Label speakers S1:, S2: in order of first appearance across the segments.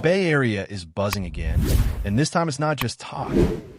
S1: Bay Area is buzzing again, and this time it's not just talk,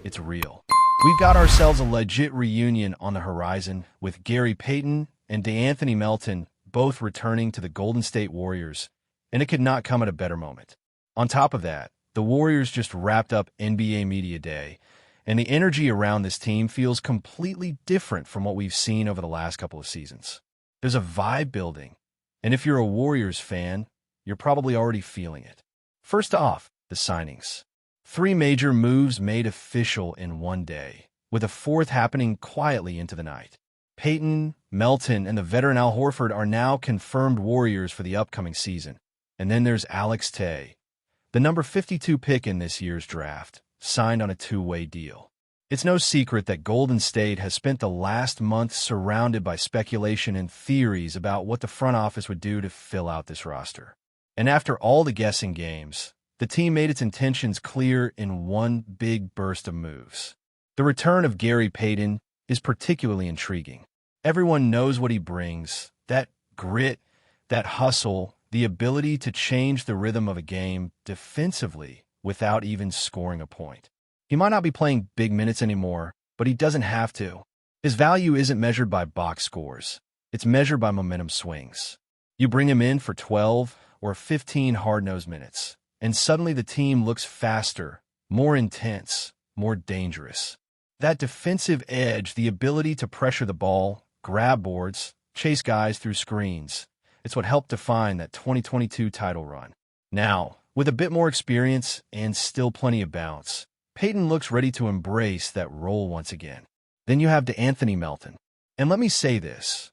S1: it's real. We've got ourselves a legit reunion on the horizon with Gary Payton and Payton and Melton both returning to the Golden State Warriors, and it could not come at a better moment. On top of that, the Warriors just wrapped up NBA Media Day, and the energy around this team feels completely different from what we've seen over the last couple of seasons. There's a vibe building, and if you're a Warriors fan, you're probably already feeling it. First off, the signings. 3 major moves made official in one day, with a fourth happening quietly into the night. Payton, Melton, and the veteran Al Horford are now confirmed Warriors for the upcoming season. And then there's Alex Tay, the number 52 pick in this year's draft, signed on a 2-way deal. It's no secret that Golden State has spent the last month surrounded by speculation and theories about what the front office would do to fill out this roster. And after all the guessing games, the team made its intentions clear in one big burst of moves. The return of Gary Payton is particularly intriguing. Everyone knows what he brings, that grit, that hustle, the ability to change the rhythm of a game defensively without even scoring a point. He might not be playing big minutes anymore, but he doesn't have to. His value isn't measured by box scores. It's measured by momentum swings. You bring him in for 12 or 15 hard-nosed minutes, and suddenly the team looks faster, more intense, more dangerous. That defensive edge, the ability to pressure the ball, grab boards, chase guys through screens, it's what helped define that 2022 title run. Now, with a bit more experience and still plenty of bounce, Payton looks ready to embrace that role once again. Then you have Payton and Melton. And let me say this.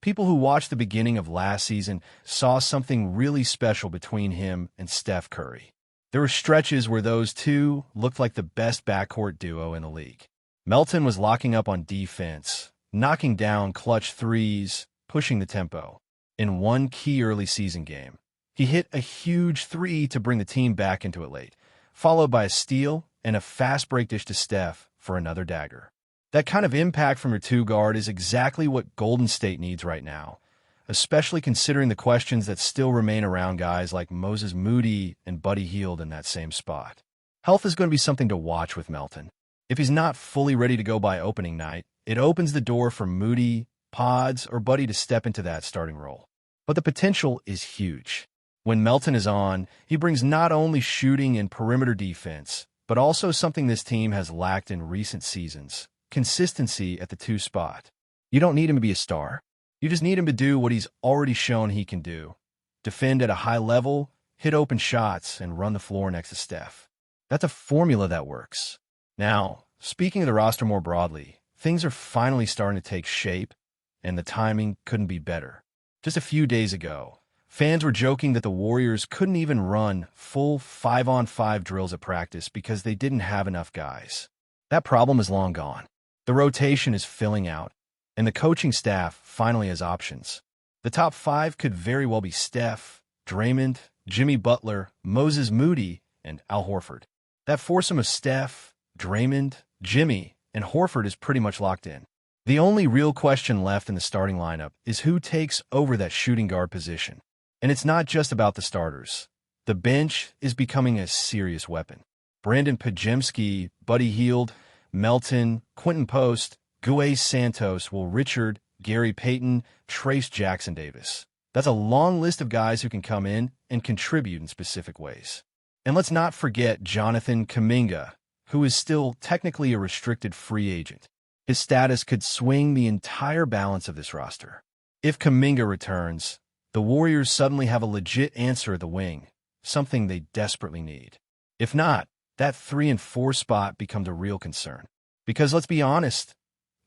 S1: People who watched the beginning of last season saw something really special between him and Steph Curry. There were stretches where those two looked like the best backcourt duo in the league. Melton was locking up on defense, knocking down clutch threes, pushing the tempo. In one key early season game, he hit a huge 3 to bring the team back into it late, followed by a steal and a fast break dish to Steph for another dagger. That kind of impact from your 2-guard is exactly what Golden State needs right now, especially considering the questions that still remain around guys like Moses Moody and Buddy Hield in that same spot. Health is going to be something to watch with Melton. If he's not fully ready to go by opening night, it opens the door for Moody, Pods, or Buddy to step into that starting role. But the potential is huge. When Melton is on, he brings not only shooting and perimeter defense, but also something this team has lacked in recent seasons: consistency at the 2 spot. You don't need him to be a star. You just need him to do what he's already shown he can do: defend at a high level, hit open shots, and run the floor next to Steph. That's a formula that works. Now, speaking of the roster more broadly, things are finally starting to take shape, and the timing couldn't be better. Just a few days ago, fans were joking that the Warriors couldn't even run full 5-on-5 drills at practice because they didn't have enough guys. That problem is long gone. The rotation is filling out, and the coaching staff finally has options. The top 5 could very well be Steph, Draymond, Jimmy Butler, Moses Moody, and Al Horford. That foursome of Steph, Draymond, Jimmy, and Horford is pretty much locked in. The only real question left in the starting lineup is who takes over that shooting guard position. And it's not just about the starters. The bench is becoming a serious weapon. Brandon Pajemski, Buddy Hield, Melton, Quentin Post, Guay Santos, Will Richard, Gary Payton, Trace Jackson Davis. That's a long list of guys who can come in and contribute in specific ways. And let's not forget Jonathan Kaminga, who is still technically a restricted free agent. His status could swing the entire balance of this roster. If Kaminga returns, the Warriors suddenly have a legit answer at the wing, something they desperately need. If not, that 3 and 4 spot becomes a real concern. Because let's be honest,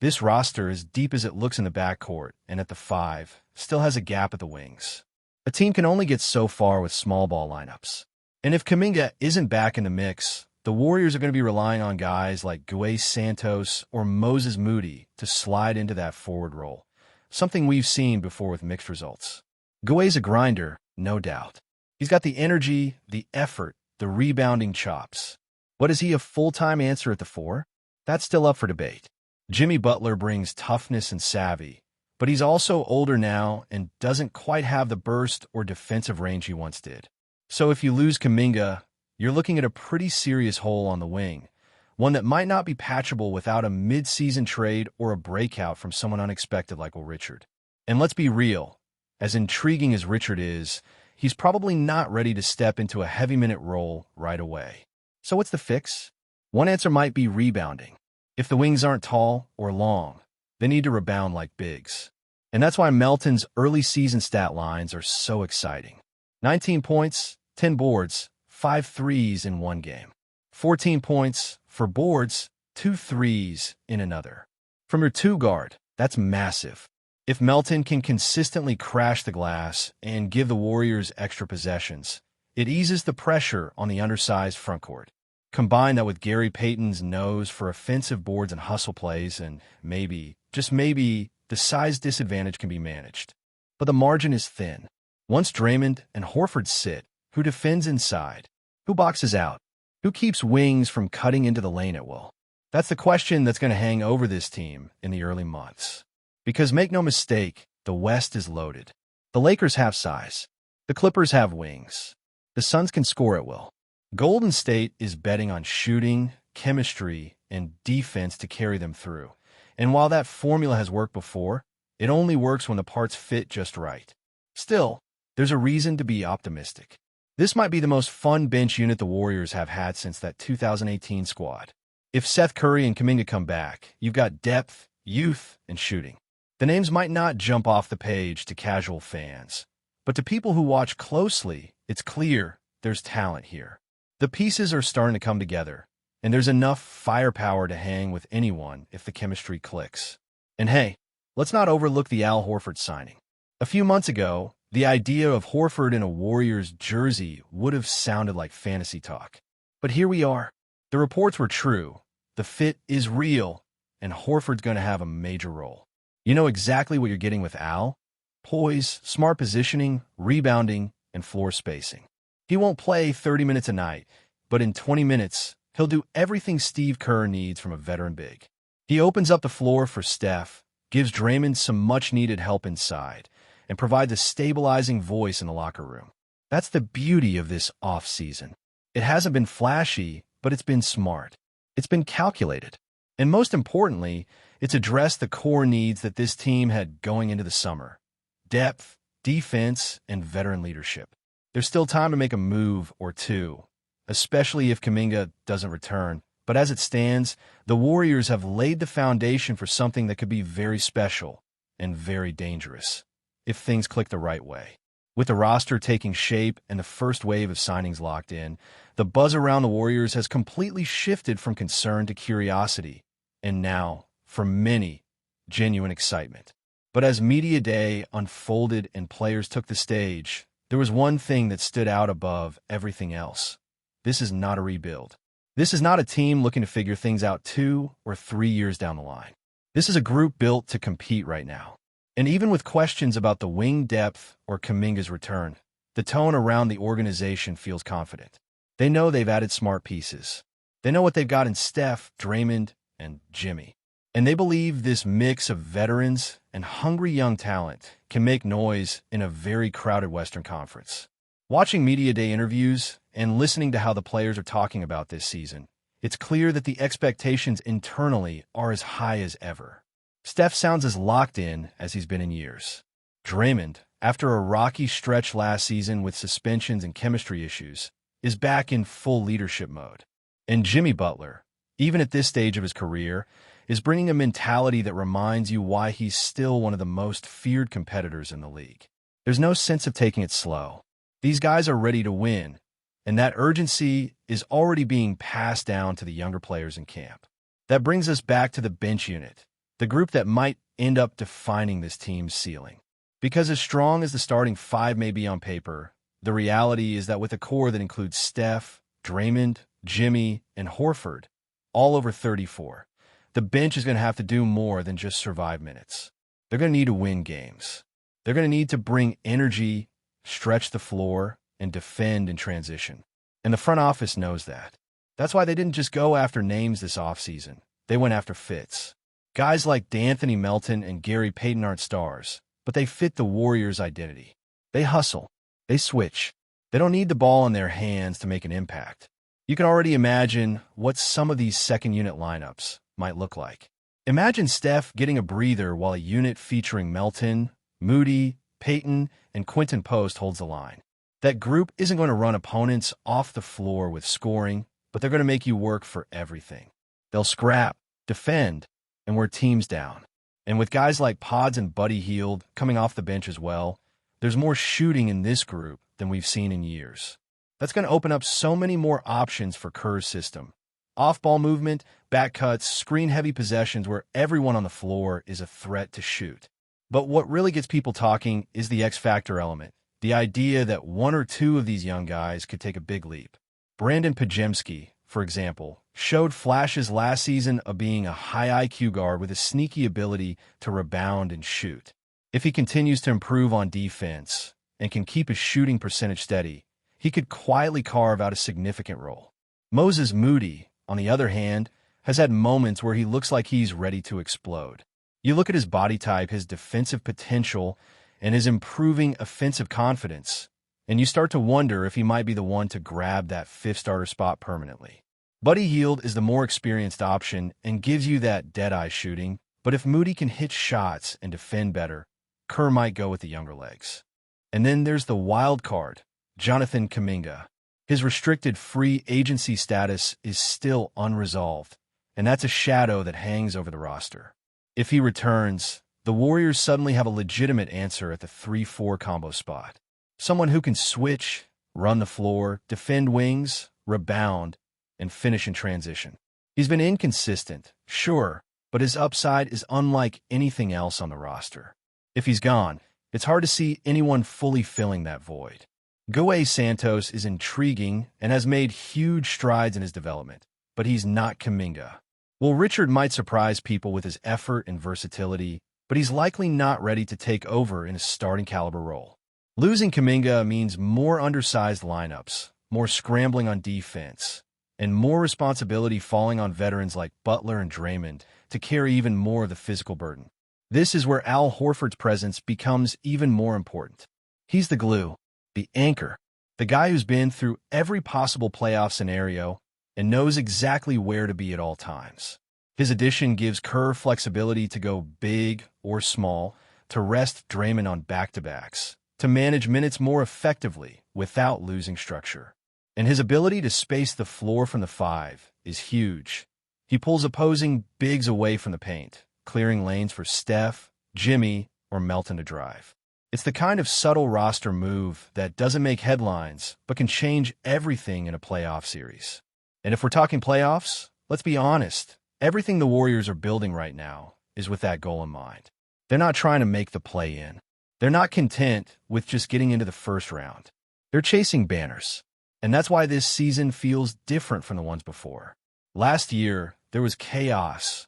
S1: this roster, as deep as it looks in the backcourt and at the 5, still has a gap at the wings. A team can only get so far with small ball lineups. And if Kaminga isn't back in the mix, the Warriors are going to be relying on guys like Guay Santos or Moses Moody to slide into that forward role, something we've seen before with mixed results. Guay's a grinder, no doubt. He's got the energy, the effort, the rebounding chops. But is he a full-time answer at the 4? That's still up for debate. Jimmy Butler brings toughness and savvy, but he's also older now and doesn't quite have the burst or defensive range he once did. So if you lose Kaminga, you're looking at a pretty serious hole on the wing, one that might not be patchable without a mid-season trade or a breakout from someone unexpected like Richard. And let's be real, as intriguing as Richard is, he's probably not ready to step into a heavy-minute role right away. So what's the fix? One answer might be rebounding. If the wings aren't tall or long, they need to rebound like bigs. And that's why Melton's early season stat lines are so exciting. 19 points, 10 boards, 5 threes in one game. 14 points, 4 boards, 2 threes in another. From your two guard, that's massive. If Melton can consistently crash the glass and give the Warriors extra possessions, it eases the pressure on the undersized frontcourt. Combine that with Gary Payton's nose for offensive boards and hustle plays, and maybe, just maybe, the size disadvantage can be managed. But the margin is thin. Once Draymond and Horford sit, who defends inside? Who boxes out? Who keeps wings from cutting into the lane at will? That's the question that's going to hang over this team in the early months. Because make no mistake, the West is loaded. The Lakers have size. The Clippers have wings. The Suns can score at will. Golden State is betting on shooting, chemistry, and defense to carry them through. And while that formula has worked before, it only works when the parts fit just right. Still, there's a reason to be optimistic. This might be the most fun bench unit the Warriors have had since that 2018 squad. If Seth Curry and Kaminga come back, you've got depth, youth, and shooting. The names might not jump off the page to casual fans, but to people who watch closely, it's clear there's talent here. The pieces are starting to come together, and there's enough firepower to hang with anyone if the chemistry clicks. And hey, let's not overlook the Al Horford signing. A few months ago, the idea of Horford in a Warriors jersey would have sounded like fantasy talk. But here we are. The reports were true. The fit is real, and Horford's going to have a major role. You know exactly what you're getting with Al: poise, smart positioning, rebounding, and floor spacing. He won't play 30 minutes a night, but in 20 minutes, he'll do everything Steve Kerr needs from a veteran big. He opens up the floor for Steph, gives Draymond some much-needed help inside, and provides a stabilizing voice in the locker room. That's the beauty of this off-season. It hasn't been flashy, but it's been smart. It's been calculated. And most importantly, it's addressed the core needs that this team had going into the summer: depth, defense, and veteran leadership. There's still time to make a move or two, especially if Kaminga doesn't return. But as it stands, the Warriors have laid the foundation for something that could be very special and very dangerous if things click the right way. With the roster taking shape and the first wave of signings locked in, the buzz around the Warriors has completely shifted from concern to curiosity, and now, for many, genuine excitement. But as Media Day unfolded and players took the stage, there was one thing that stood out above everything else. This is not a rebuild. This is not a team looking to figure things out 2 or 3 years down the line. This is a group built to compete right now. And even with questions about the wing depth or Kaminga's return, the tone around the organization feels confident. They know they've added smart pieces. They know what they've got in Steph, Draymond, and Jimmy. And they believe this mix of veterans and hungry young talent can make noise in a very crowded Western Conference. Watching Media Day interviews and listening to how the players are talking about this season, it's clear that the expectations internally are as high as ever. Steph sounds as locked in as he's been in years. Draymond, after a rocky stretch last season with suspensions and chemistry issues, is back in full leadership mode. And Jimmy Butler, even at this stage of his career, is bringing a mentality that reminds you why he's still one of the most feared competitors in the league. There's no sense of taking it slow. These guys are ready to win, and that urgency is already being passed down to the younger players in camp. That brings us back to the bench unit, the group that might end up defining this team's ceiling. Because as strong as the starting 5 may be on paper, the reality is that with a core that includes Steph, Draymond, Jimmy, and Horford, all over 34, the bench is going to have to do more than just survive minutes. They're going to need to win games. They're going to need to bring energy, stretch the floor, and defend in transition. And the front office knows that. That's why they didn't just go after names this offseason. They went after fits. Guys like Payton Melton and Gary Payton aren't stars, but they fit the Warriors' identity. They hustle. They switch. They don't need the ball in their hands to make an impact. You can already imagine what some of these second-unit lineups might look like. Imagine Steph getting a breather while a unit featuring Melton, Moody, Payton, and Quinton Post holds the line. That group isn't going to run opponents off the floor with scoring, but they're going to make you work for everything. They'll scrap, defend, and wear teams down. And with guys like Pods and Buddy Hield coming off the bench as well, there's more shooting in this group than we've seen in years. That's going to open up so many more options for Kerr's system. Off-ball movement, back cuts, screen-heavy possessions where everyone on the floor is a threat to shoot. But what really gets people talking is the X-factor element, the idea that one or two of these young guys could take a big leap. Brandon Pajemski, for example, showed flashes last season of being a high IQ guard with a sneaky ability to rebound and shoot. If he continues to improve on defense and can keep his shooting percentage steady, he could quietly carve out a significant role. Moses Moody, on the other hand, has had moments where he looks like he's ready to explode. You look at his body type, his defensive potential, and his improving offensive confidence, and you start to wonder if he might be the one to grab that fifth starter spot permanently. Buddy Hield is the more experienced option and gives you that dead-eye shooting, but if Moody can hit shots and defend better, Kerr might go with the younger legs. And then there's the wild card, Jonathan Kaminga. His restricted free agency status is still unresolved, and that's a shadow that hangs over the roster. If he returns, the Warriors suddenly have a legitimate answer at the 3-4 combo spot. Someone who can switch, run the floor, defend wings, rebound, and finish in transition. He's been inconsistent, sure, but his upside is unlike anything else on the roster. If he's gone, it's hard to see anyone fully filling that void. Goe Santos is intriguing and has made huge strides in his development, but he's not Kaminga. Well, Richard might surprise people with his effort and versatility, but he's likely not ready to take over in a starting caliber role. Losing Kaminga means more undersized lineups, more scrambling on defense, and more responsibility falling on veterans like Butler and Draymond to carry even more of the physical burden. This is where Al Horford's presence becomes even more important. He's the glue, the anchor, the guy who's been through every possible playoff scenario and knows exactly where to be at all times. His addition gives Kerr flexibility to go big or small, to rest Draymond on back-to-backs, to manage minutes more effectively without losing structure. And his ability to space the floor from the 5 is huge. He pulls opposing bigs away from the paint, clearing lanes for Steph, Jimmy, or Melton to drive. It's the kind of subtle roster move that doesn't make headlines, but can change everything in a playoff series. And if we're talking playoffs, let's be honest, everything the Warriors are building right now is with that goal in mind. They're not trying to make the play-in. They're not content with just getting into the first round. They're chasing banners. And that's why this season feels different from the ones before. Last year, there was chaos,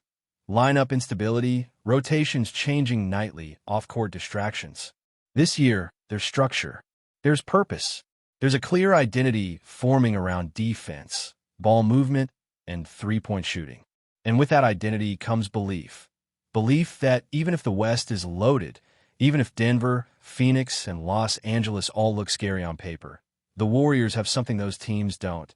S1: lineup instability, rotations changing nightly, off-court distractions. This year, there's structure, there's purpose, there's a clear identity forming around defense, ball movement, and three-point shooting. And with that identity comes belief. Belief that even if the West is loaded, even if Denver, Phoenix, and Los Angeles all look scary on paper, the Warriors have something those teams don't: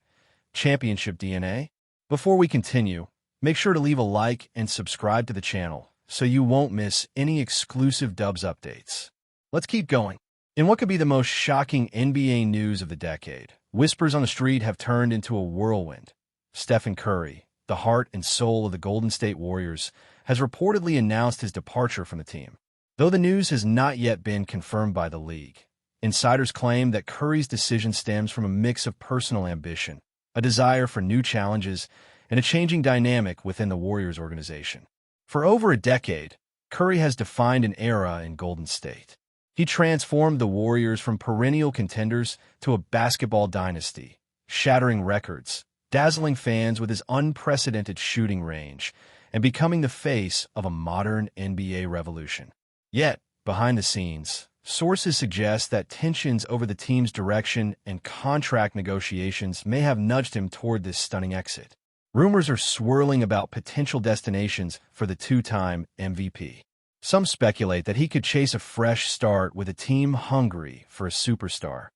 S1: championship DNA. Before we continue, make sure to leave a like and subscribe to the channel so you won't miss any exclusive Dubs updates. Let's keep going. In what could be the most shocking NBA news of the decade, whispers on the street have turned into a whirlwind. Stephen Curry, the heart and soul of the Golden State Warriors, has reportedly announced his departure from the team. Though the news has not yet been confirmed by the league, insiders claim that Curry's decision stems from a mix of personal ambition, a desire for new challenges, and a changing dynamic within the Warriors organization. For over a decade, Curry has defined an era in Golden State. He transformed the Warriors from perennial contenders to a basketball dynasty, shattering records, dazzling fans with his unprecedented shooting range, and becoming the face of a modern NBA revolution. Yet, behind the scenes, sources suggest that tensions over the team's direction and contract negotiations may have nudged him toward this stunning exit. Rumors are swirling about potential destinations for the two-time MVP. Some speculate that he could chase a fresh start with a team hungry for a superstar,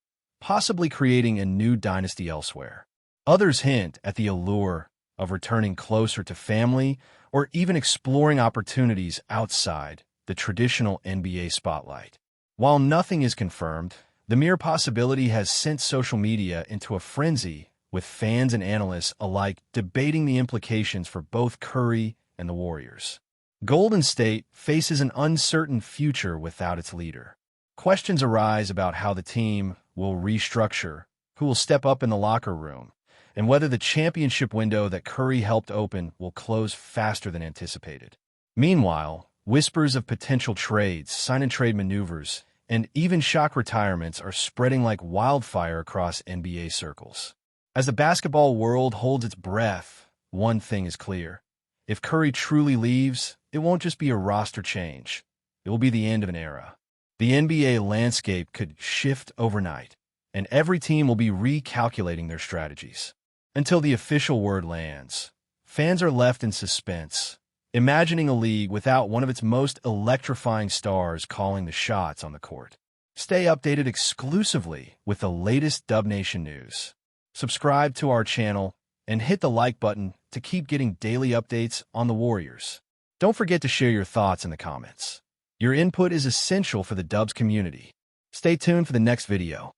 S1: possibly creating a new dynasty elsewhere. Others hint at the allure of returning closer to family or even exploring opportunities outside the traditional NBA spotlight. While nothing is confirmed, the mere possibility has sent social media into a frenzy, with fans and analysts alike debating the implications for both Curry and the Warriors. Golden State faces an uncertain future without its leader. Questions arise about how the team will restructure, who will step up in the locker room, and whether the championship window that Curry helped open will close faster than anticipated. Meanwhile, whispers of potential trades, sign-and-trade maneuvers, and even shock retirements are spreading like wildfire across NBA circles. As the basketball world holds its breath, one thing is clear. If Curry truly leaves, it won't just be a roster change. It will be the end of an era. The NBA landscape could shift overnight, and every team will be recalculating their strategies. Until the official word lands, fans are left in suspense, imagining a league without one of its most electrifying stars calling the shots on the court. Stay updated exclusively with the latest Dub Nation news. Subscribe to our channel and hit the like button to keep getting daily updates on the Warriors. Don't forget to share your thoughts in the comments. Your input is essential for the Dubs community. Stay tuned for the next video.